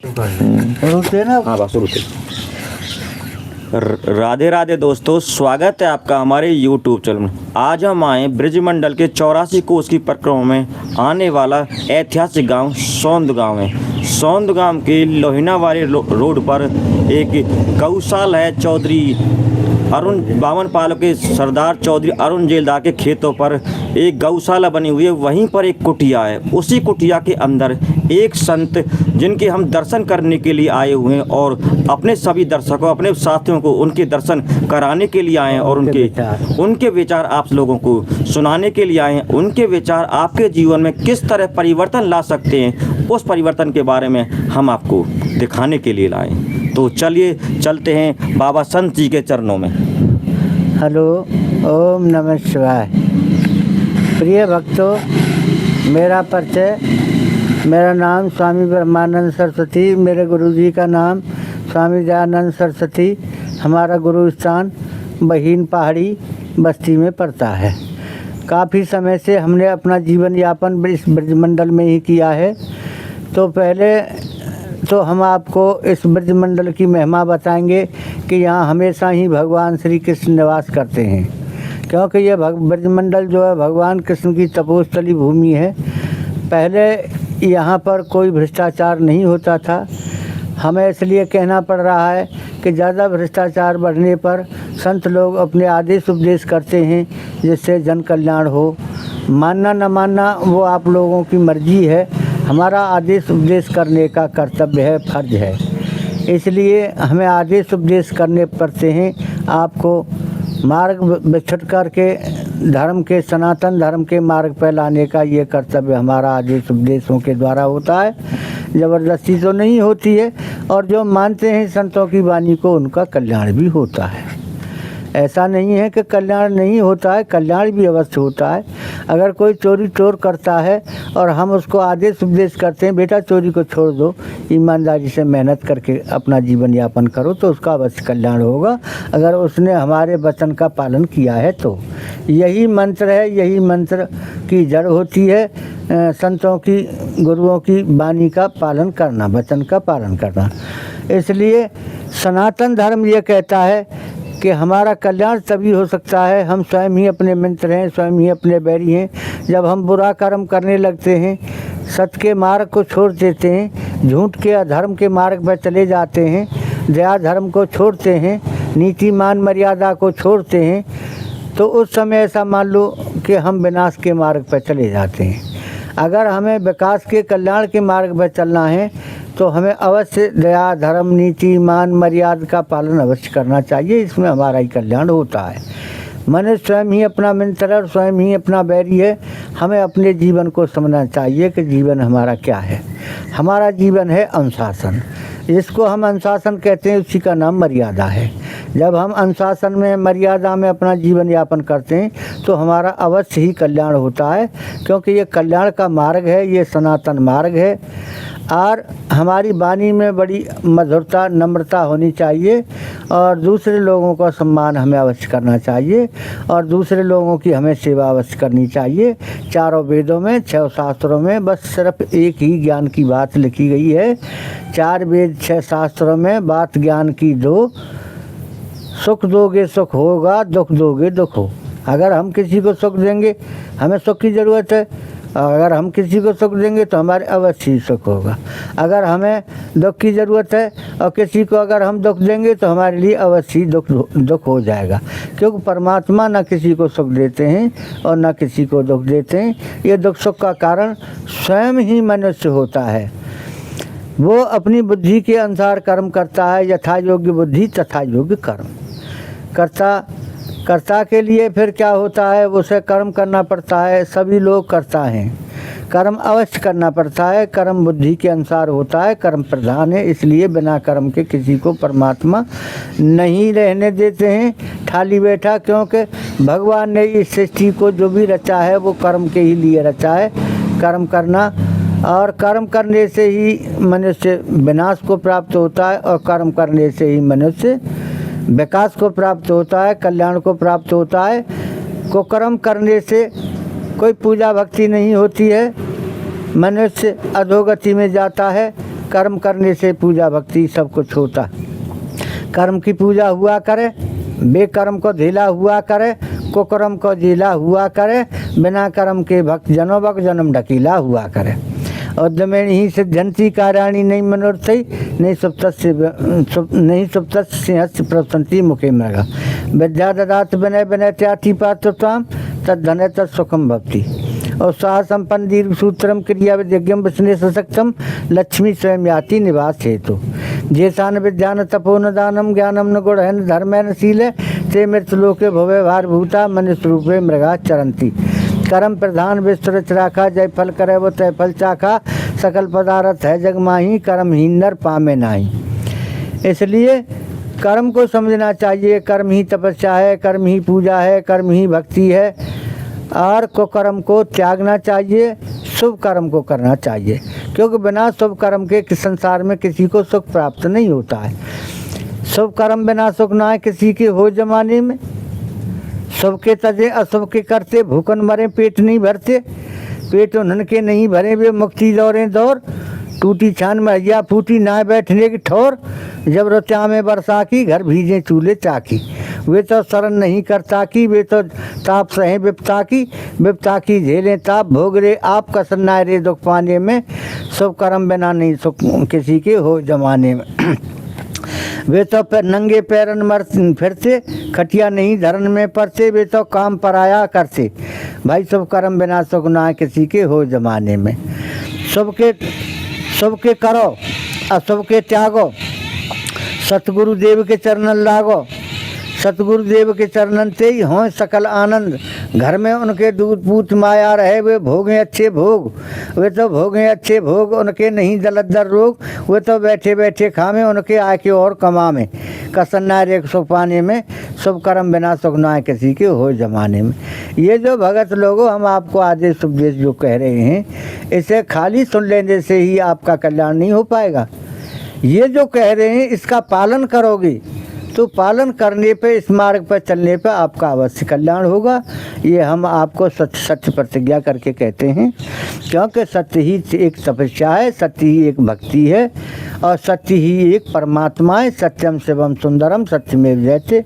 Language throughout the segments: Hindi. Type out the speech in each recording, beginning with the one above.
हाँ बस शुरू से। राधे राधे दोस्तों, स्वागत है आपका हमारे YouTube चैनल में। आज हम आए ब्रजमंडल के 84 कोस की परिक्रमा में आने वाला ऐतिहासिक गांव सौंद गांव है। सौंद गांव के लोहिनावाली रोड पर एक गौशाला है। चौधरी अरुण बावन पालों के सरदार चौधरी अरुण जेलदार के खेतों पर एक गौशाला बनी हुई है। वहीं पर एक कुटिया है। उसी कुटिया के अंदर एक संत जिनके हम दर्शन करने के लिए आए हुए हैं और अपने सभी दर्शकों, अपने साथियों को उनके दर्शन कराने के लिए आए हैं और उनके विचार आप लोगों को सुनाने के लिए आए हैं। उनके विचार आपके जीवन में किस तरह परिवर्तन ला सकते हैं, उस परिवर्तन के बारे में हम आपको दिखाने के लिए लाए। तो चलिए चलते हैं बाबा संत जी के चरणों में। हेलो, ओम नमः शिवाय। प्रिय भक्तों, मेरा परिचय, मेरा नाम स्वामी ब्रह्मानंद सरस्वती, मेरे गुरुजी का नाम स्वामी दयानंद सरस्वती। हमारा गुरु स्थान बहीन पहाड़ी बस्ती में पड़ता है। काफ़ी समय से हमने अपना जीवन यापन इस ब्रजमंडल में ही किया है। तो पहले तो हम आपको इस ब्रजमंडल की महिमा बताएंगे कि यहाँ हमेशा ही भगवान श्री कृष्ण निवास करते हैं, क्योंकि ये ब्रजमंडल जो है भगवान कृष्ण की तपोस्थली भूमि है। पहले यहाँ पर कोई भ्रष्टाचार नहीं होता था। हमें इसलिए कहना पड़ रहा है कि ज़्यादा भ्रष्टाचार बढ़ने पर संत लोग अपने आदेश उपदेश करते हैं जिससे जन कल्याण हो। मानना न मानना वो आप लोगों की मर्जी है। हमारा आदेश उपदेश करने का कर्तव्य है, फर्ज है। इसलिए हमें आदेश उपदेश करने पड़ते हैं। आपको मार्ग विच्छुट करके धर्म के, सनातन धर्म के मार्ग पर लाने का ये कर्तव्य हमारा आदेश उपदेशों के द्वारा होता है। ज़बरदस्ती तो नहीं होती है। और जो मानते हैं संतों की वाणी को, उनका कल्याण भी होता है। ऐसा नहीं है कि कल्याण नहीं होता है, कल्याण भी अवश्य होता है। अगर कोई चोर करता है और हम उसको आदेश उपदेश करते हैं, बेटा चोरी को छोड़ दो, ईमानदारी से मेहनत करके अपना जीवन यापन करो, तो उसका अवश्य कल्याण होगा, अगर उसने हमारे वचन का पालन किया है तो। यही मंत्र है, यही मंत्र की जड़ होती है संतों की, गुरुओं की वाणी का पालन करना, वचन का पालन करना। इसलिए सनातन धर्म ये कहता है कि हमारा कल्याण तभी हो सकता है, हम स्वयं ही अपने मित्र हैं, स्वयं ही अपने बैरी हैं। जब हम बुरा कर्म करने लगते हैं, सत्य के मार्ग को छोड़ देते हैं, झूठ के अधर्म के मार्ग पर चले जाते हैं, दया धर्म को छोड़ते हैं, नीति मान मर्यादा को छोड़ते हैं, तो उस समय ऐसा मान लो कि हम विनाश के मार्ग पर चले जाते हैं। अगर हमें विकास के, कल्याण के मार्ग पर चलना है तो हमें अवश्य दया धर्म नीति मान मर्यादा का पालन अवश्य करना चाहिए। इसमें हमारा ही कल्याण होता है। मनुष्य स्वयं ही अपना मित्र और स्वयं ही अपना बैरी है। हमें अपने जीवन को समझना चाहिए कि जीवन हमारा क्या है। हमारा जीवन है अनुशासन, जिसको हम अनुशासन कहते हैं, उसी का नाम मर्यादा है। जब हम अनुशासन में, मर्यादा में अपना जीवन यापन करते हैं तो हमारा अवश्य ही कल्याण होता है, क्योंकि ये कल्याण का मार्ग है, ये सनातन मार्ग है। और हमारी वाणी में बड़ी मधुरता, नम्रता होनी चाहिए और दूसरे लोगों का सम्मान हमें अवश्य करना चाहिए और दूसरे लोगों की हमें सेवा अवश्य करनी चाहिए। चारों वेदों में, 6 शास्त्रों में बस सिर्फ एक ही ज्ञान की बात लिखी गई है। 4 वेद 6 शास्त्रों में बात ज्ञान की दो, सुख दोगे सुख होगा, दुख दोगे दुख हो। अगर हम किसी को सुख देंगे, हमें सुख की ज़रूरत है। अगर हम किसी को सुख देंगे तो हमारे अवश्य ही सुख होगा। अगर हमें दुख की ज़रूरत है और किसी को अगर हम दुख देंगे तो हमारे लिए अवश्य ही दुख हो जाएगा, क्योंकि परमात्मा न किसी को सुख देते हैं और न किसी को दुख देते हैं। ये दुख सुख का कारण स्वयं ही मनुष्य होता है। वो अपनी बुद्धि के अनुसार कर्म करता है। यथा योग्य बुद्धि तथा योग्य कर्म। कर्ता के लिए फिर क्या होता है, उसे कर्म करना पड़ता है। सभी लोग करता हैं, कर्म अवश्य करना पड़ता है। कर्म बुद्धि के अनुसार होता है, कर्म प्रधान है। इसलिए बिना कर्म के किसी को परमात्मा नहीं रहने देते हैं खाली बैठा, क्योंकि भगवान ने इस सृष्टि को जो भी रचा है वो कर्म के ही लिए रचा है। कर्म करना, और कर्म करने से ही मनुष्य विनाश को प्राप्त होता है और कर्म करने से ही मनुष्य विकास को प्राप्त होता है, कल्याण को प्राप्त होता है। कुकर्म करने से कोई पूजा भक्ति नहीं होती है, मनुष्य अधोगति में जाता है। कर्म करने से पूजा भक्ति सब कुछ होता। कर्म की पूजा हुआ करे, बेकर्म को झेला हुआ करे, कुकर्म को झेला हुआ करे, बिना कर्म के भक्त जनों बक जन्म ढकीला हुआ करे। और दमेणी ही सिद्धंती कार्याणी नहीं मनोरथई नहीं सुप्त सिंहस्य प्रसंति मुखे मृगा विद्या ददात विनय विनय त्याति पात्रताम तद्धन तत्सुखम भक्ति। और साह संपन्न दीर्घ सूत्रम क्रिया विद्यज्ञम विष्णे सशक्तम लक्ष्मी स्वयं याति निवास हेतु। जेसान विद्यान तपो न दानम ज्ञानम न गुण है न धर्म न शील है ते मृत्युलोके भवे भार भूता मनुष्य रूपे मृगा चरंती। कर्म प्रधान विस्तृत राखा जय फल करे वो तय फल चाखा सकल पदार्थ है जग माही कर्म ही नर पामे नाही। इसलिए कर्म को समझना चाहिए। कर्म ही तपस्या है, कर्म ही पूजा है, कर्म ही भक्ति है। और कुकर्म को त्यागना चाहिए, शुभ कर्म को करना चाहिए, क्योंकि बिना शुभ कर्म के संसार में किसी को सुख प्राप्त नहीं होता है। शुभ कर्म बिना सुख ना है किसी के हो जमाने में। शुभ के तजे अशुभ के करते भूखन मरे पेट नहीं भरते। पेट उन्हन के नहीं भरे वे मुक्ति दौरे दौर टूटी छान में हजिया फूटी ना बैठने की ठोर। जब रोत्या में बरसा की घर भीजे चूल्हे चाकी। वे तो शरण नहीं करता की वे तो ताप सहे विपता की झेलें ताप भोग रे आप कसन्ना रे दुख पाने में। शुभ कर्म बिना नहीं सुख किसी के हो जमाने में। वे तो नंगे पैरन मर फिरते खटिया नहीं धरन में पड़ते। वे तो काम पराया करते भाई शुभ कर्म बिना सुख ना किसी के हो जमाने में। शुभ के करो अशुभ के त्यागो सतगुरु देव के चरणन लागो। सतगुरु देव के चरणन से ही हों सकल आनंद। घर में उनके दूध पूत माया रहे वे भोगें अच्छे भोग। वे तो भोगें अच्छे भोग उनके नहीं दलदर रोग। वे तो बैठे बैठे खामे उनके आय के और कमामे। कसन्ना रे सुख पाने में शुभ कर्म बिना सुख ना किसी के हो जमाने में। ये जो भगत लोगों हम आपको आदेश उपदेश जो कह रहे हैं इसे खाली सुन लेने से ही आपका कल्याण नहीं हो पाएगा। ये जो कह रहे हैं इसका पालन करोगे तो पालन करने पे इस मार्ग पर चलने पे आपका अवश्य कल्याण होगा। ये हम आपको सत्य प्रतिज्ञा करके कहते हैं, क्योंकि सत्य ही एक तपस्या है, सत्य ही एक भक्ति है और सत्य ही एक परमात्मा है। सत्यम शिवम सुंदरम सत्यमेव जयते।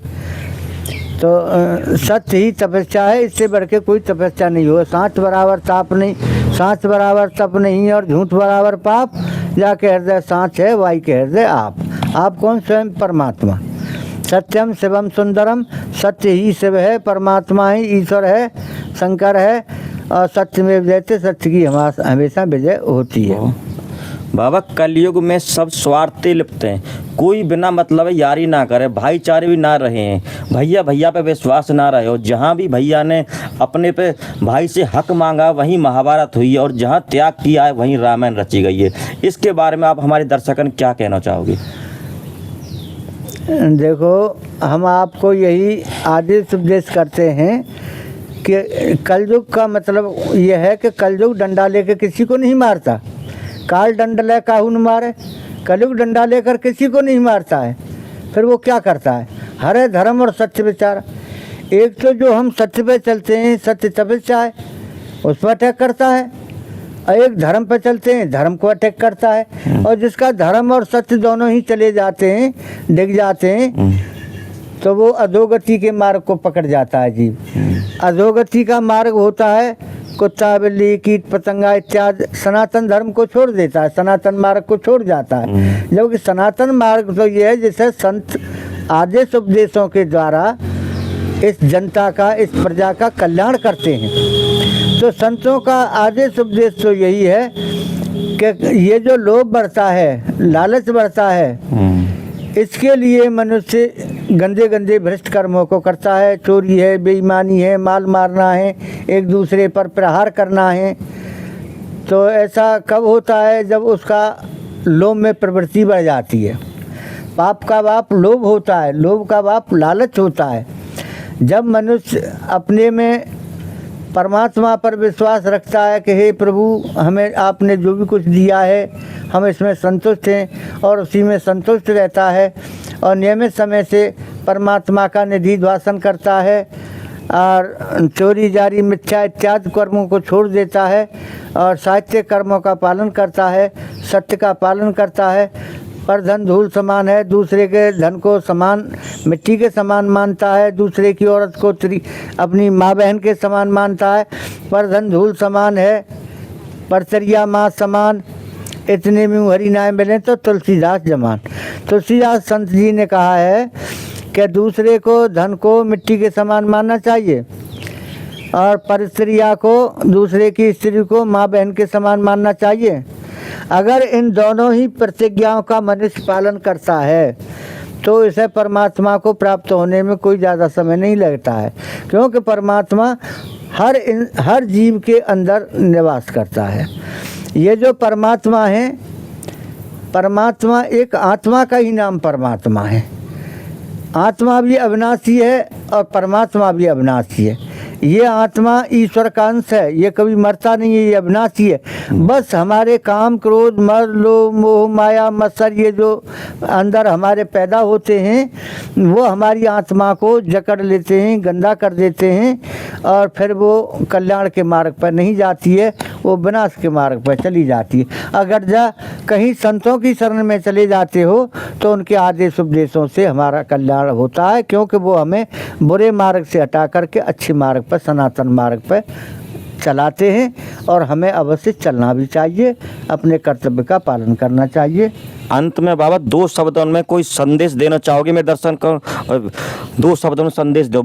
तो सत्य ही तपस्या है, इससे बढ़ के कोई तपस्या नहीं हो। सांच बराबर ताप नहीं, सांच बराबर तप नहीं और झूठ बराबर पाप। जाके हृदय सांच है वाई के हृदय आप कौन? स्वयं परमात्मा। सत्यम शिवम सुंदरम, सत्य ही शिव है, परमात्मा ही ईश्वर है, शंकर है और सत्य में जयते, सत्य की हमेशा विजय होती है। बाबा कलयुग में सब स्वार्थी लिप्त हैं, कोई बिना मतलब यारी ना करे, भाईचारे भी ना रहे हैं, भैया पे विश्वास ना रहे। और जहाँ भी भैया ने अपने पे भाई से हक मांगा वहीं महाभारत हुई है और जहाँ त्याग किया है वहीं रामायण रची गई है। इसके बारे में आप हमारे दर्शकों क्या कहना चाहोगे? देखो हम आपको यही आदेश उपदेश करते हैं कि कलयुग का मतलब यह है कि कलयुग डंडा लेकर किसी को नहीं मारता। काल डंडा ले काहू न मारे, कलयुग डंडा लेकर किसी को नहीं मारता है। फिर वो क्या करता है? हरे धर्म और सत्य विचार। एक तो जो हम सत्य पे चलते हैं, सत्य तपस्या है, उस पर अटैक करता है। और एक धर्म पे चलते हैं, धर्म को अटैक करता है। और जिसका धर्म और सत्य दोनों ही चले जाते हैं, डिग जाते हैं, तो वो अधोगति के मार्ग को पकड़ जाता है जीव। अधोगति का मार्ग होता है कुत्ता बिल्ली कीट पतंगा इत्यादि, सनातन धर्म को छोड़ देता है, सनातन मार्ग को छोड़ जाता है। जबकि सनातन मार्ग तो ये है जिसे संत आदेश उपदेशों के द्वारा इस जनता का, इस प्रजा का कल्याण करते हैं। तो संतों का आदेश उपदेश तो यही है कि ये जो लोभ बढ़ता है, लालच बढ़ता है, इसके लिए मनुष्य गंदे गंदे भ्रष्ट कर्मों को करता है। चोरी है, बेईमानी है, माल मारना है, एक दूसरे पर प्रहार करना है। तो ऐसा कब होता है? जब उसका लोभ में प्रवृत्ति बढ़ जाती है। पाप का बाप लोभ होता है, लोभ का बाप लालच होता है। जब मनुष्य अपने में परमात्मा पर विश्वास रखता है कि हे प्रभु, हमें आपने जो भी कुछ दिया है हम इसमें संतुष्ट हैं और उसी में संतुष्ट रहता है और नियमित समय से परमात्मा का निधि ध्यान करता है और चोरी जारी मिथ्या इत्यादि कर्मों को छोड़ देता है और साहित्य कर्मों का पालन करता है, सत्य का पालन करता है। पर धन धूल समान है, दूसरे के धन को समान मिट्टी के समान मानता है, दूसरे की औरत को अपनी माँ बहन के समान मानता है। पर धन धूल समान है, पर चरिया माँ समान, इतने में हरि नाय मिले तो तुलसीदास जमान। तुलसीदास संत जी ने कहा है कि दूसरे को धन को मिट्टी के समान मानना चाहिए और पर स्त्रिया को, दूसरे की स्त्री को माँ बहन के समान मानना चाहिए। अगर इन दोनों ही प्रतिज्ञाओं का मनुष्य पालन करता है तो इसे परमात्मा को प्राप्त होने में कोई ज़्यादा समय नहीं लगता है, क्योंकि परमात्मा हर जीव के अंदर निवास करता है। ये जो परमात्मा है, परमात्मा एक आत्मा का ही नाम परमात्मा है। आत्मा भी अविनाशी है और परमात्मा भी अविनाशी है। ये आत्मा ईश्वर का अंश है, ये कभी मरता नहीं है, ये अविनाशी है। बस हमारे काम क्रोध मद लोभ मोह माया मत्सर ये जो अंदर हमारे पैदा होते हैं वो हमारी आत्मा को जकड़ लेते हैं, गंदा कर देते हैं और फिर वो कल्याण के मार्ग पर नहीं जाती है, वो विनाश के मार्ग पर चली जाती है। अगर कहीं संतों की शरण में चले जाते हो तो उनके आदेश उपदेशों से हमारा कल्याण होता है, क्योंकि वो हमें बुरे मार्ग से हटा करके अच्छे मार्ग पर, सनातन मार्ग पर चलाते हैं। और हमें अवश्य चलना भी चाहिए, अपने कर्तव्य का पालन करना चाहिए। अंत में बाबा 2 शब्दों में कोई संदेश देना चाहोगे? मैं दर्शन कर 2 शब्दों में संदेश दो,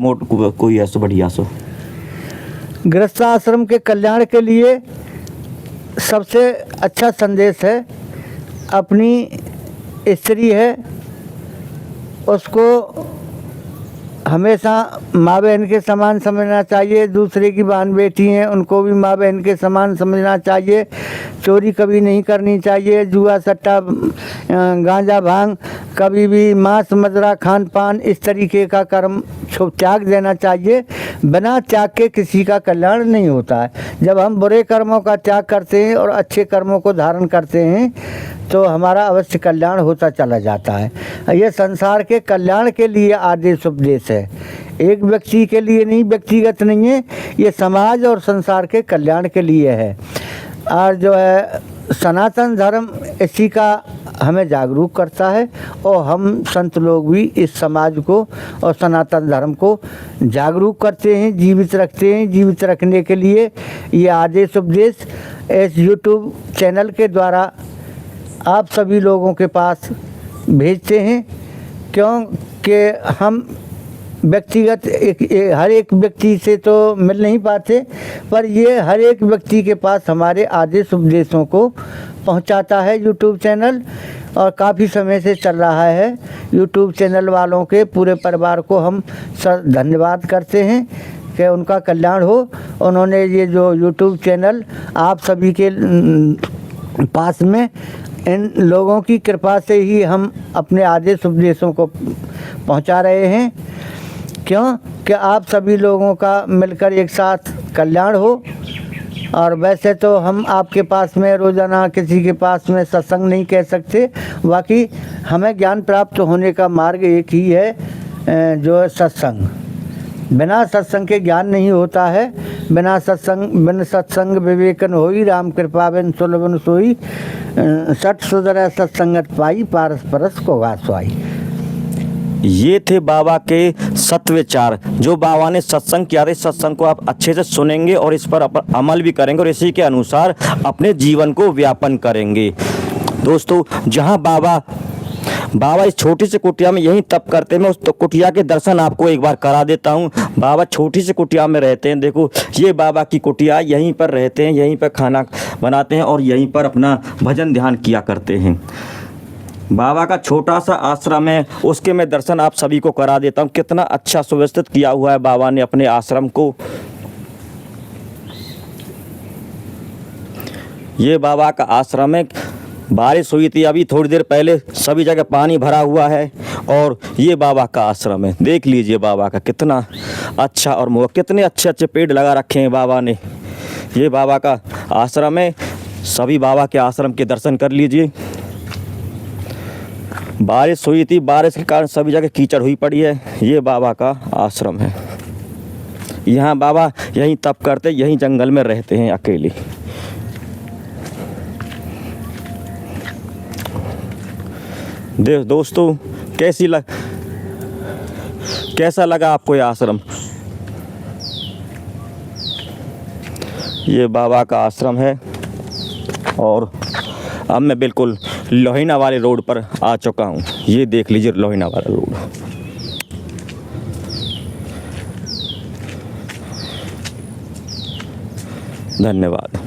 कोई ऐसा बढ़िया सो। गृहस्थ आश्रम के कल्याण के लिए सबसे अच्छा संदेश है, अपनी स्त्री है उसको हमेशा माँ बहन के समान समझना चाहिए। दूसरे की बहन बेटी हैं उनको भी माँ बहन के समान समझना चाहिए। चोरी कभी नहीं करनी चाहिए, जुआ सट्टा गांजा भांग कभी भी, मांस मदिरा खान पान इस तरीके का कर्म त्याग देना चाहिए। बिना त्याग के किसी का कल्याण नहीं होता है। जब हम बुरे कर्मों का त्याग करते हैं और अच्छे कर्मों को धारण करते हैं तो हमारा अवश्य कल्याण होता चला जाता है। यह संसार के कल्याण के लिए आदेश उपदेश है, एक व्यक्ति के लिए नहीं, व्यक्तिगत नहीं है, ये समाज और संसार के कल्याण के लिए है। और जो है सनातन धर्म इसी का हमें जागरूक करता है और हम संत लोग भी इस समाज को और सनातन धर्म को जागरूक करते हैं, जीवित रखते हैं। जीवित रखने के लिए ये आदेश उपदेश इस YouTube चैनल के द्वारा आप सभी लोगों के पास भेजते हैं, क्योंकि हम व्यक्तिगत हर एक व्यक्ति से तो मिल नहीं पाते, पर ये हर एक व्यक्ति के पास हमारे आदेश उपदेशों को पहुंचाता है YouTube चैनल। और काफ़ी समय से चल रहा है। YouTube चैनल वालों के पूरे परिवार को हम धन्यवाद करते हैं कि उनका कल्याण हो। उन्होंने ये जो YouTube चैनल आप सभी के पास में, इन लोगों की कृपा से ही हम अपने आदेश उपदेशों को पहुंचा रहे हैं। क्यों कि आप सभी लोगों का मिलकर एक साथ कल्याण हो। और वैसे तो हम आपके पास में रोज़ाना किसी के पास में सत्संग नहीं कह सकते, बाकी हमें ज्ञान प्राप्त होने का मार्ग एक ही है, जो है सत्संग। बिना सत्संग के ज्ञान नहीं होता है। बिना सत्संग विवेकन होई, राम कृपा बिन सुलभन सोई, सठ सुधर सत्संगत पाई, पारस परस को गासवाई। ये थे बाबा के सत्य विचार, जो बाबा ने सत्संग किया था। इस सत्संग को आप अच्छे से सुनेंगे और इस पर अमल भी करेंगे और इसी के अनुसार अपने जीवन को व्यापन करेंगे। दोस्तों, जहाँ बाबा इस छोटी सी कुटिया में यही तप करते हैं, मैं उस कुटिया के दर्शन आपको एक बार करा देता हूँ। बाबा छोटी सी कुटिया में रहते हैं। देखो, ये बाबा की कुटिया, यहीं पर रहते हैं, यहीं पर खाना बनाते हैं और यहीं पर अपना भजन ध्यान किया करते हैं। बाबा का छोटा सा आश्रम है, उसके मैं दर्शन आप सभी को करा देता हूँ। कितना अच्छा सुव्यवस्थित किया हुआ है बाबा ने अपने आश्रम को। ये बाबा का आश्रम है। बारिश हुई थी अभी थोड़ी देर पहले, सभी जगह पानी भरा हुआ है और ये बाबा का आश्रम है। देख लीजिए बाबा का कितना अच्छा, और कितने अच्छे अच्छे पेड़ लगा रखे हैं बाबा ने। ये बाबा का आश्रम है। सभी बाबा के आश्रम के दर्शन कर लीजिए। बारिश हुई थी, बारिश के कारण सभी जगह कीचड़ हुई पड़ी है। ये बाबा का आश्रम है। यहाँ बाबा यहीं तप करते, यहीं जंगल में रहते हैं अकेले। दोस्तों कैसा लगा आपको ये आश्रम? ये बाबा का आश्रम है और अब मैं बिल्कुल लोहिना वाले रोड पर आ चुका हूँ। ये देख लीजिए लोहिना वाला रोड। धन्यवाद।